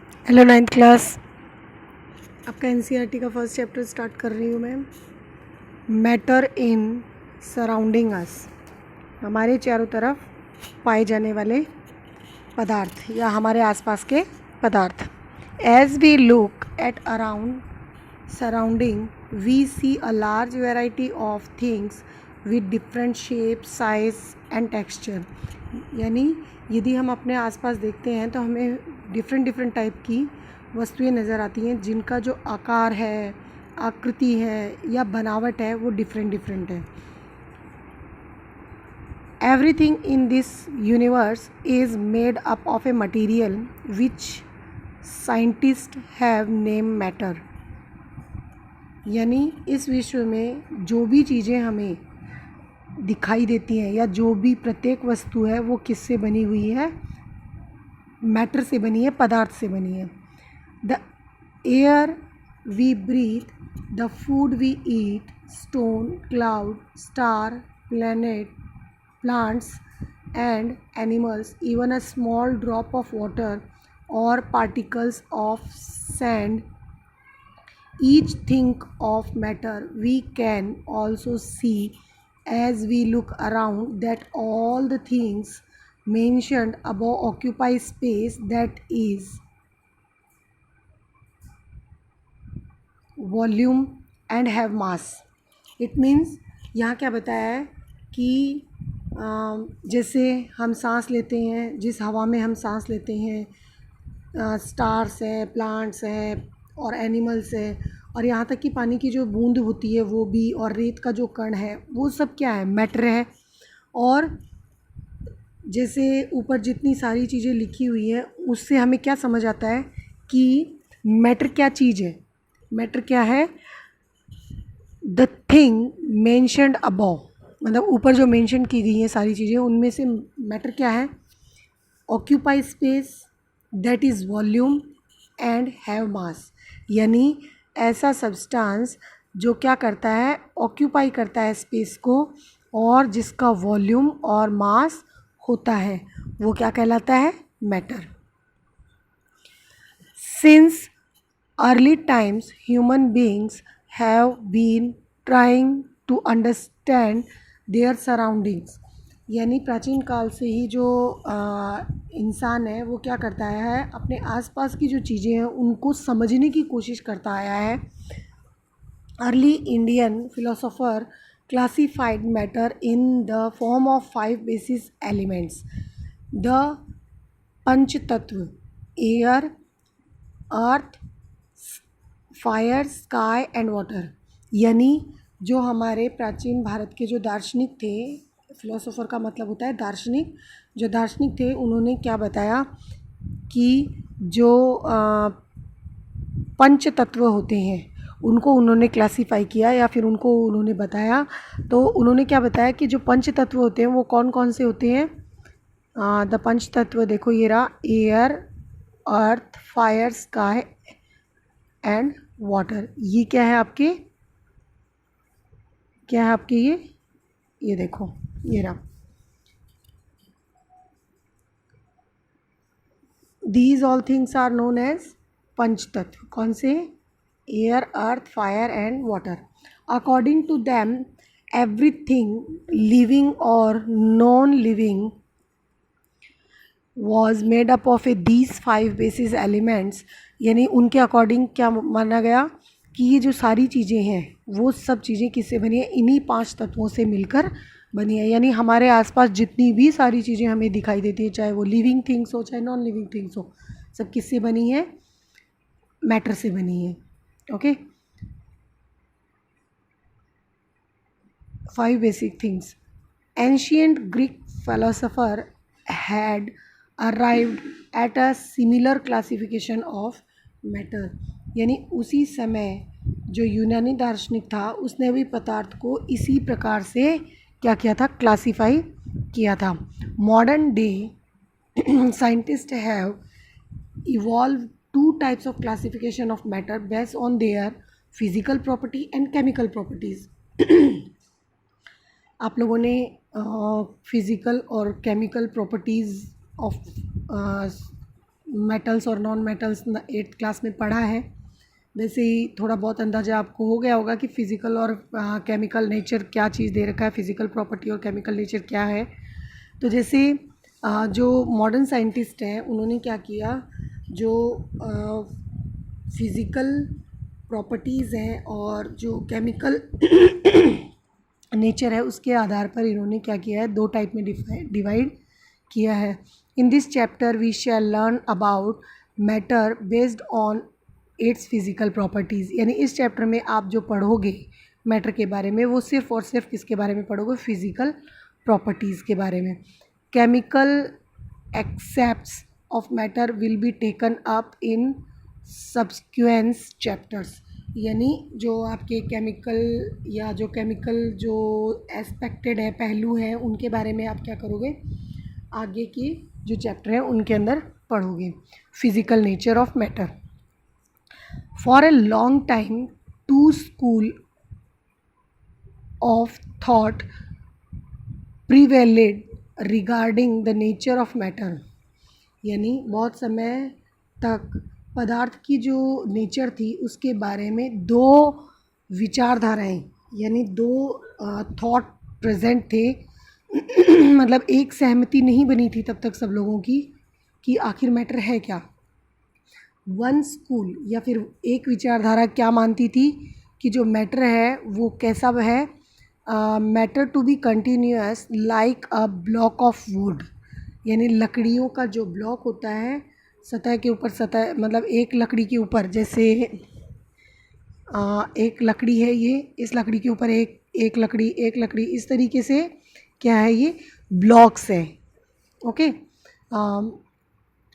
Hello ninth class. आपका NCERT का first chapter start कर रही हूँ मैं। मैटर इन सराउंडिंग अस, हमारे चारों तरफ पाए जाने वाले पदार्थ या हमारे आसपास के पदार्थ। As we look at around surrounding we see a large variety of things with different shape, size and texture. यानी यदि हम अपने आसपास देखते हैं तो हमें डिफरेंट टाइप की वस्तुएं नज़र आती हैं जिनका जो आकार है, आकृति है या बनावट है वो डिफरेंट है। Everything in this universe is made up of A material which scientist have name matter. यानी इस विश्व में जो भी चीज़ें हमें दिखाई देती हैं या जो भी प्रत्येक वस्तु है वो किससे बनी हुई है? मैटर से बनी है, पदार्थ से बनी है। The air we breathe, the food we eat, stone, cloud, star, planet, plants and animals, even a small drop of water or particles of sand, each thing of matter we can also see as we look around, that all the things mentioned above occupy space that is volume and have mass. It means यहाँ क्या बताया है कि जैसे हम सांस लेते हैं, जिस हवा में हम सांस लेते हैं, स्टार्स है, प्लांट्स है और एनिमल्स है, और यहाँ तक कि पानी की जो बूंद होती है वो भी, और रेत का जो कण है वो सब क्या है? मैटर है। और जैसे ऊपर जितनी सारी चीज़ें लिखी हुई है उससे हमें क्या समझ आता है कि मैटर क्या चीज़ है? मैटर क्या है? द थिंग मेंशन्ड अबव, मतलब ऊपर जो मेंशन की गई हैं सारी चीज़ें उनमें से मैटर क्या है? Occupy space, that is volume and have मास। यानी ऐसा सब्सटेंस जो क्या करता है? ऑक्यूपाई करता है स्पेस को और जिसका वॉल्यूम और मास होता है वो क्या कहलाता है? Matter. Since early times human beings have been trying to understand their surroundings। यानी प्राचीन काल से ही जो इंसान है वो क्या करता है? अपने आसपास की जो चीज़ें हैं उनको समझने की कोशिश करता आया है। Early Indian philosopher classified matter in the form of 5 basis elements, the पंच तत्व, air, earth, fire, sky and water. यानी जो हमारे प्राचीन भारत के जो दार्शनिक थे, फिलोसोफर का मतलब होता है दार्शनिक, जो दार्शनिक थे उन्होंने क्या बताया कि जो पंच तत्व होते हैं उनको उन्होंने क्लासीफाई किया या फिर उनको उन्होंने बताया। तो उन्होंने क्या बताया कि जो पंच तत्व होते हैं वो कौन कौन से होते हैं? द पंच तत्व देखो ये रहा, air, earth, fire, sky and water. ये क्या है आपके? क्या है आपके? ये देखो ये रहा। These all things are known as panch tattva. कौन से? Air, earth, fire and water. According to them everything living or non living was made up of a these 5 basis elements. यानी उनके अकॉर्डिंग क्या माना गया कि ये जो सारी चीज़ें हैं वो सब चीज़ें किससे बनी है? इन्हीं 5 तत्वों से मिलकर बनी है। यानी हमारे आसपास जितनी भी सारी चीज़ें हमें दिखाई देती है, चाहे वो लिविंग थिंग्स हो चाहे नॉन लिविंग थिंग्स हो, सब किससे बनी है? मैटर से बनी है। Okay, 5 basic things. Ancient Greek philosopher had arrived at a similar classification of matter। यानी उसी समय जो यूनानी दार्शनिक था उसने भी पदार्थ को इसी प्रकार से क्या किया था? क्लासीफाई किया था। Modern day scientists have evolved 2 types of classification of matter based on their physical property and chemical properties। आप लोगों ने फिज़िकल और केमिकल प्रॉपर्टीज़ ऑफ मेटल्स और नॉन मेटल्स 8th क्लास में पढ़ा है, वैसे ही थोड़ा बहुत अंदाज़ा आपको हो गया होगा कि फ़िज़िकल और केमिकल नेचर क्या चीज़ दे रखा है, फ़िज़िकल प्रॉपर्टी और केमिकल नेचर क्या है। तो जैसे जो मॉडर्न साइंटिस्ट हैं उन्होंने क्या किया, जो फ़िज़िकल प्रॉपर्टीज़ हैं और जो केमिकल नेचर है उसके आधार पर इन्होंने क्या किया है, 2 टाइप में डिवाइड किया है। In this chapter we shall learn about matter based on its physical properties. यानी इस चैप्टर में आप जो पढ़ोगे मैटर के बारे में वो सिर्फ़ और सिर्फ किसके बारे में पढ़ोगे, फ़िज़िकल प्रॉपर्टीज़ के बारे में। Chemical accepts of matter will be taken up in subsequent chapters. यानी जो आपके केमिकल या जो केमिकल जो एस्पेक्टेड है, पहलू हैं, उनके बारे में आप क्या करोगे, आगे की जो चैप्टर हैं उनके अंदर पढ़ोगे। Physical nature of matter. For a long time two school of thought prevailed regarding the nature of matter. यानी बहुत समय तक पदार्थ की जो नेचर थी उसके बारे में 2 विचारधाराएं यानी 2 थॉट प्रेजेंट थे। मतलब एक सहमति नहीं बनी थी तब तक सब लोगों की कि आखिर मैटर है क्या। वन स्कूल या फिर एक विचारधारा क्या मानती थी कि जो मैटर है वो कैसा है, matter to be continuous like a block of wood. यानी लकड़ियों का जो ब्लॉक होता है सतह के ऊपर, सतह मतलब एक लकड़ी के ऊपर, जैसे एक लकड़ी है ये, इस लकड़ी के ऊपर एक लकड़ी, इस तरीके से क्या है, ये ब्लॉक्स है। Okay,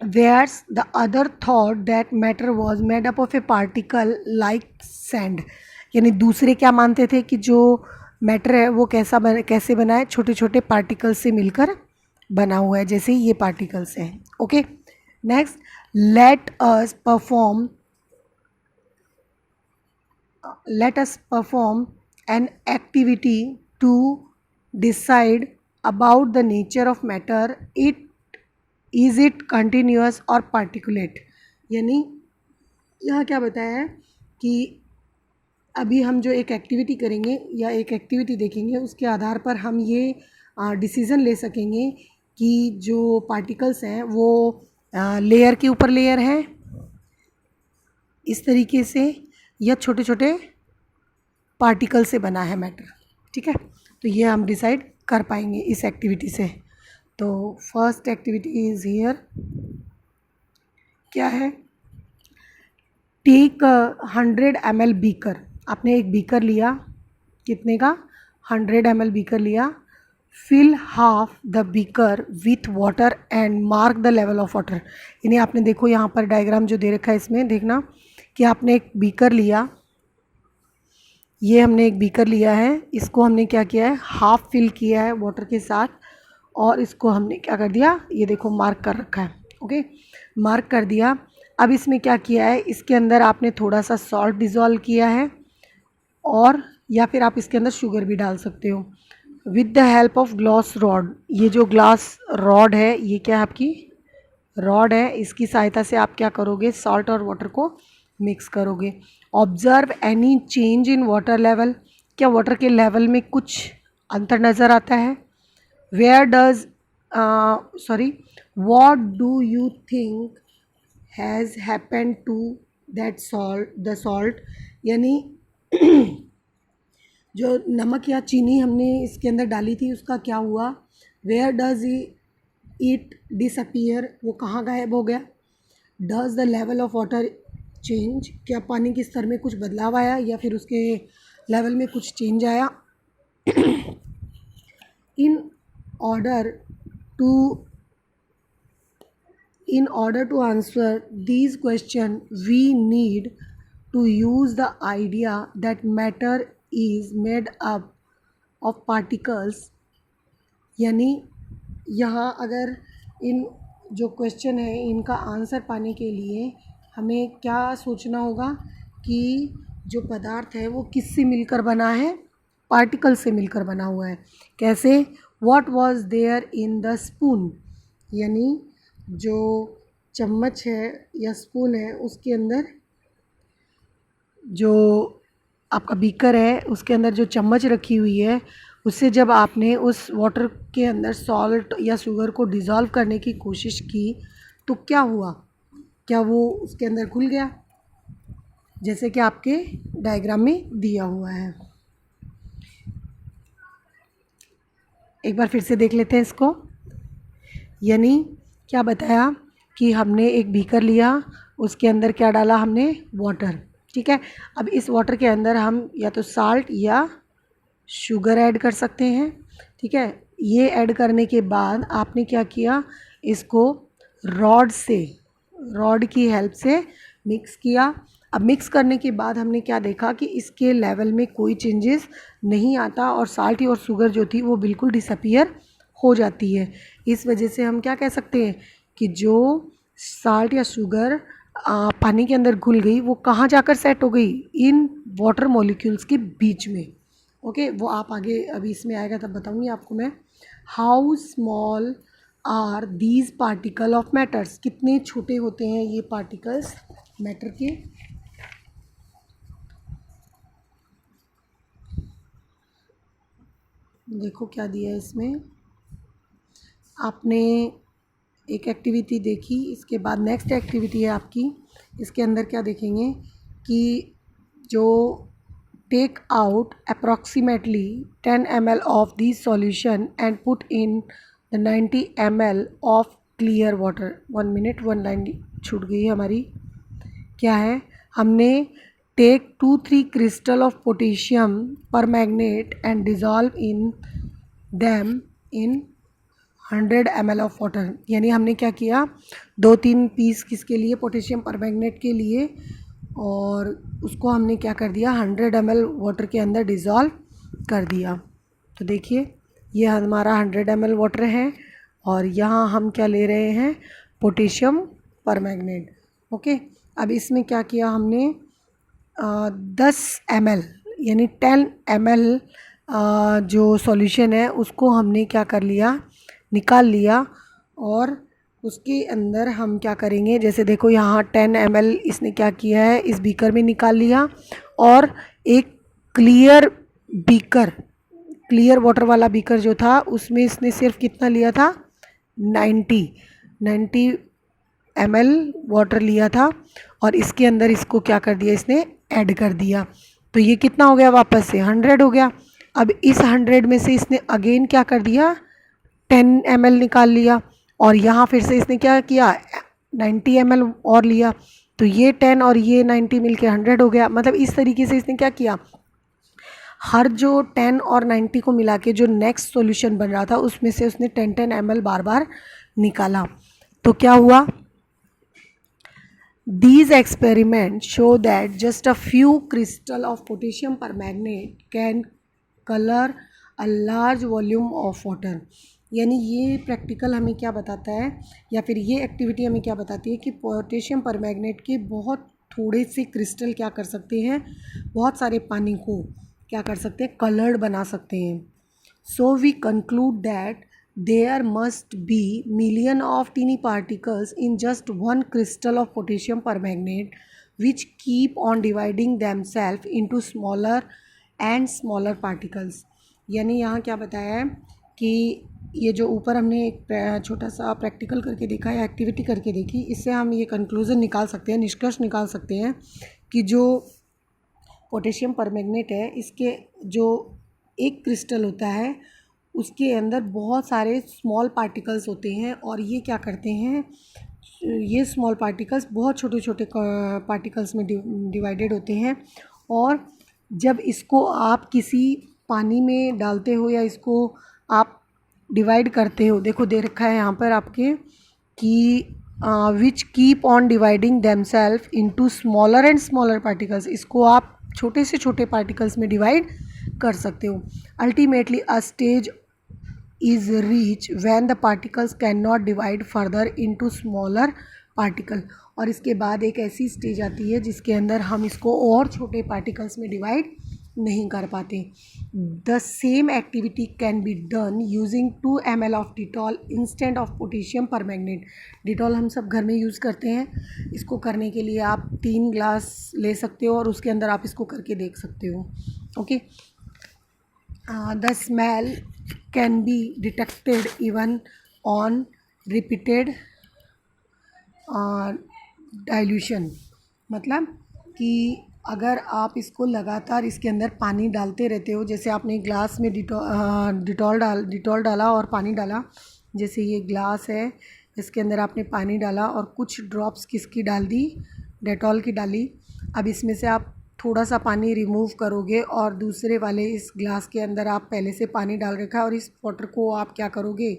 whereas the other thought that matter was made up of a particle like sand। यानी दूसरे क्या मानते थे कि जो मैटर है वो कैसे बना है, छोटे छोटे पार्टिकल्स से मिलकर बना हुआ है, जैसे ये पार्टिकल्स हैं। Okay, next, let us perform an activity to decide about the nature of matter, is it continuous और पार्टिकुलेट। यानी यहाँ क्या बताया है कि अभी हम जो एक एक्टिविटी करेंगे या एक एक्टिविटी देखेंगे उसके आधार पर हम ये डिसीज़न ले सकेंगे कि जो पार्टिकल्स हैं वो लेयर के ऊपर लेयर हैं इस तरीके से, या छोटे छोटे पार्टिकल से बना है मैटर। ठीक है, तो ये हम डिसाइड कर पाएंगे इस एक्टिविटी से। तो फर्स्ट एक्टिविटी इज़ हियर, क्या है, टेक 100 ml बीकर। आपने एक बीकर लिया, कितने का, 100 ml बीकर लिया। Fill half the beaker with water and mark the level of water. यानी आपने देखो यहाँ पर डायग्राम जो दे रखा है इसमें देखना कि आपने एक बीकर लिया, ये हमने एक बीकर लिया है, इसको हमने क्या किया है, हाफ फिल किया है वाटर के साथ, और इसको हमने क्या कर दिया, ये देखो मार्क कर रखा है। ओके, मार्क कर दिया। अब इसमें क्या किया है, इसके अंदर आपने थोड़ा सा सॉल्ट डिज़ोल्व किया है, और या फिर आप इसके अंदर शुगर भी डाल सकते हो। With the help of glass rod, ये जो ग्लास रॉड है ये क्या है, आपकी रॉड है, इसकी सहायता से आप क्या करोगे, सॉल्ट और वाटर को मिक्स करोगे। Observe any change in water level, क्या वाटर के लेवल में कुछ अंतर नज़र आता है। Where does what do you think has happened to that salt। यानी जो नमक या चीनी हमने इसके अंदर डाली थी उसका क्या हुआ। वेयर डज इट डिसअपियर, वो कहाँ गायब हो गया। Does the level of water change, क्या पानी के स्तर में कुछ बदलाव आया या फिर उसके लेवल में कुछ चेंज आया। इन order to answer these questions we need to use the idea that matter is made up of particles। यानी यहाँ अगर इन जो क्वेश्चन है इनका आंसर पाने के लिए हमें क्या सोचना होगा कि जो पदार्थ है वो किससे मिलकर बना है, पार्टिकल से मिलकर बना हुआ है। कैसे, what was there in the spoon, यानी जो चम्मच है या स्पून है उसके अंदर, जो आपका बीकर है उसके अंदर जो चम्मच रखी हुई है, उससे जब आपने उस वाटर के अंदर सॉल्ट या शुगर को डिज़ोल्व करने की कोशिश की तो क्या हुआ? क्या वो उसके अंदर घुल गया? जैसे कि आपके डायग्राम में दिया हुआ है। एक बार फिर से देख लेते हैं इसको। यानी क्या बताया कि हमने एक बीकर लिया, उसके अंदर क्या डाला हमने? वाटर। ठीक है, अब इस वाटर के अंदर हम या तो साल्ट या शुगर ऐड कर सकते हैं। ठीक है, ये ऐड करने के बाद आपने क्या किया? इसको रॉड की हेल्प से मिक्स किया। अब मिक्स करने के बाद हमने क्या देखा कि इसके लेवल में कोई चेंजेस नहीं आता और साल्ट और शुगर जो थी वो बिल्कुल डिसअपीयर हो जाती है। इस वजह से हम क्या कह सकते हैं कि जो साल्ट या शुगर पानी के अंदर घुल गई वो कहाँ जाकर सेट हो गई? इन वाटर मॉलिक्यूल्स के बीच में। ओके, वो आप आगे अभी इसमें आएगा तब बताऊंगी आपको मैं। How small are these particle of matters? कितने छोटे होते हैं ये पार्टिकल्स मैटर के? देखो क्या दिया है इसमें। आपने एक एक्टिविटी देखी, इसके बाद नेक्स्ट एक्टिविटी है आपकी। इसके अंदर क्या देखेंगे कि जो take out approximately 10 ml of this solution and put in the 90 ml of clear water. 1 minute, 1 line छूट गई है हमारी। क्या है? हमने take 2-3 crystal of potassium permanganate and dissolve in them in 100 ml of water. यानी हमने क्या किया? 2-3 पीस किसके लिए? पोटेशियम परमैंगनेट के लिए, और उसको हमने क्या कर दिया? 100 ml वाटर के अंदर डिज़ोल्व कर दिया। तो देखिए ये हमारा 100 ml वाटर है और यहाँ हम क्या ले रहे हैं? Potassium permanganate. ओके, अब इसमें क्या किया हमने? 10 ml यानी 10 ml जो सॉल्यूशन है उसको हमने क्या कर लिया? निकाल लिया। और उसके अंदर हम क्या करेंगे? जैसे देखो यहाँ 10 ml इसने क्या किया है? इस बीकर में निकाल लिया और एक क्लियर वाटर वाला बीकर जो था उसमें इसने सिर्फ कितना लिया था? 90 ml वाटर लिया था और इसके अंदर इसको क्या कर दिया? इसने ऐड कर दिया। तो ये कितना हो गया? वापस से 100 हो गया। अब इस 100 में से इसने अगेन क्या कर दिया? 10 ml निकाल लिया और यहाँ फिर से इसने क्या किया? 90 ml और लिया। तो ये 10 और ये 90 मिलके 100 हो गया। मतलब इस तरीके से इसने क्या किया? हर जो 10 और 90 को मिला के जो नेक्स्ट सॉल्यूशन बन रहा था उसमें से उसने 10 ml बार बार निकाला। तो क्या हुआ? These experiments show that just a few crystals of potassium permanganate can color a large volume of water। यानी ये प्रैक्टिकल हमें क्या बताता है या फिर ये एक्टिविटी हमें क्या बताती है कि पोटेशियम परमैंगनेट के बहुत थोड़े से क्रिस्टल क्या कर सकते हैं? बहुत सारे पानी को क्या कर सकते हैं? कलर्ड बना सकते हैं। So we conclude that there must be million of teeny particles in just one crystal of potassium permanganate which keep on dividing themselves into smaller and smaller particles। यानी यहाँ क्या बताया है कि ये जो ऊपर हमने एक छोटा सा प्रैक्टिकल करके देखा या एक्टिविटी करके देखी, इससे हम ये कंक्लूज़न निकाल सकते हैं, निष्कर्ष निकाल सकते हैं कि जो पोटेशियम परमैंगनेट है इसके जो एक क्रिस्टल होता है उसके अंदर बहुत सारे स्मॉल पार्टिकल्स होते हैं और ये क्या करते हैं? ये स्मॉल पार्टिकल्स बहुत छोटे छोटे पार्टिकल्स में डिवाइडेड होते हैं और जब इसको आप किसी पानी में डालते हो या इसको आप डिवाइड करते हो, देखो दे रखा है यहाँ पर आपके कि which keep on dividing themselves into smaller and smaller particles. इसको आप छोटे से छोटे पार्टिकल्स में डिवाइड कर सकते हो। Ultimately a stage is reached when the particles cannot divide further into smaller particle। और इसके बाद एक ऐसी स्टेज आती है जिसके अंदर हम इसको और छोटे पार्टिकल्स में डिवाइड नहीं कर पाते। The same activity can be done using 2 ml of Dettol instant of potassium permanganate. Dettol हम सब घर में यूज़ करते हैं। इसको करने के लिए आप 3 ग्लास ले सकते हो और उसके अंदर आप इसको करके देख सकते हो। Okay, the smell can be detected even on repeated dilution. मतलब कि अगर आप इसको लगातार इसके अंदर पानी डालते रहते हो, जैसे आपने ग्लास में डिटॉल डाला और पानी डाला, जैसे ये ग्लास है इसके अंदर आपने पानी डाला और कुछ ड्रॉप्स किसकी डाल दी, डेटॉल की डाली। अब इसमें से आप थोड़ा सा पानी रिमूव करोगे और दूसरे वाले इस ग्लास के अंदर आप पहले से पानी डाल रखा है और इस वाटर को आप क्या करोगे,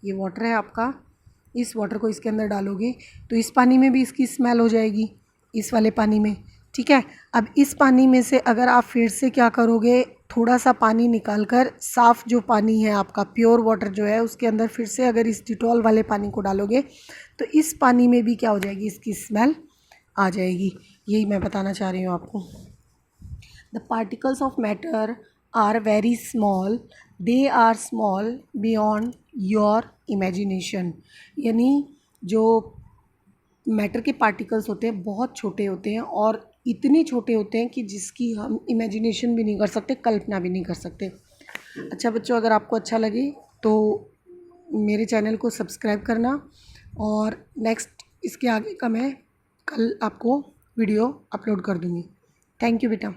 ये वाटर है आपका, इस वाटर को इसके अंदर डालोगे तो इस पानी में भी इसकी स्मेल हो जाएगी, इस वाले पानी में। ठीक है, अब इस पानी में से अगर आप फिर से क्या करोगे, थोड़ा सा पानी निकाल कर साफ़ जो पानी है आपका प्योर वाटर जो है उसके अंदर फिर से अगर इस डिटॉल वाले पानी को डालोगे तो इस पानी में भी क्या हो जाएगी, इसकी स्मेल आ जाएगी। यही मैं बताना चाह रही हूँ आपको। The particles of matter are very small, they are small beyond your imagination. यानी जो मैटर के पार्टिकल्स होते हैं बहुत छोटे होते हैं और इतने छोटे होते हैं कि जिसकी हम इमेजिनेशन भी नहीं कर सकते, कल्पना भी नहीं कर सकते। अच्छा बच्चों, अगर आपको अच्छा लगे तो मेरे चैनल को सब्सक्राइब करना और नेक्स्ट इसके आगे का मैं कल आपको वीडियो अपलोड कर दूँगी। थैंक यू बेटा।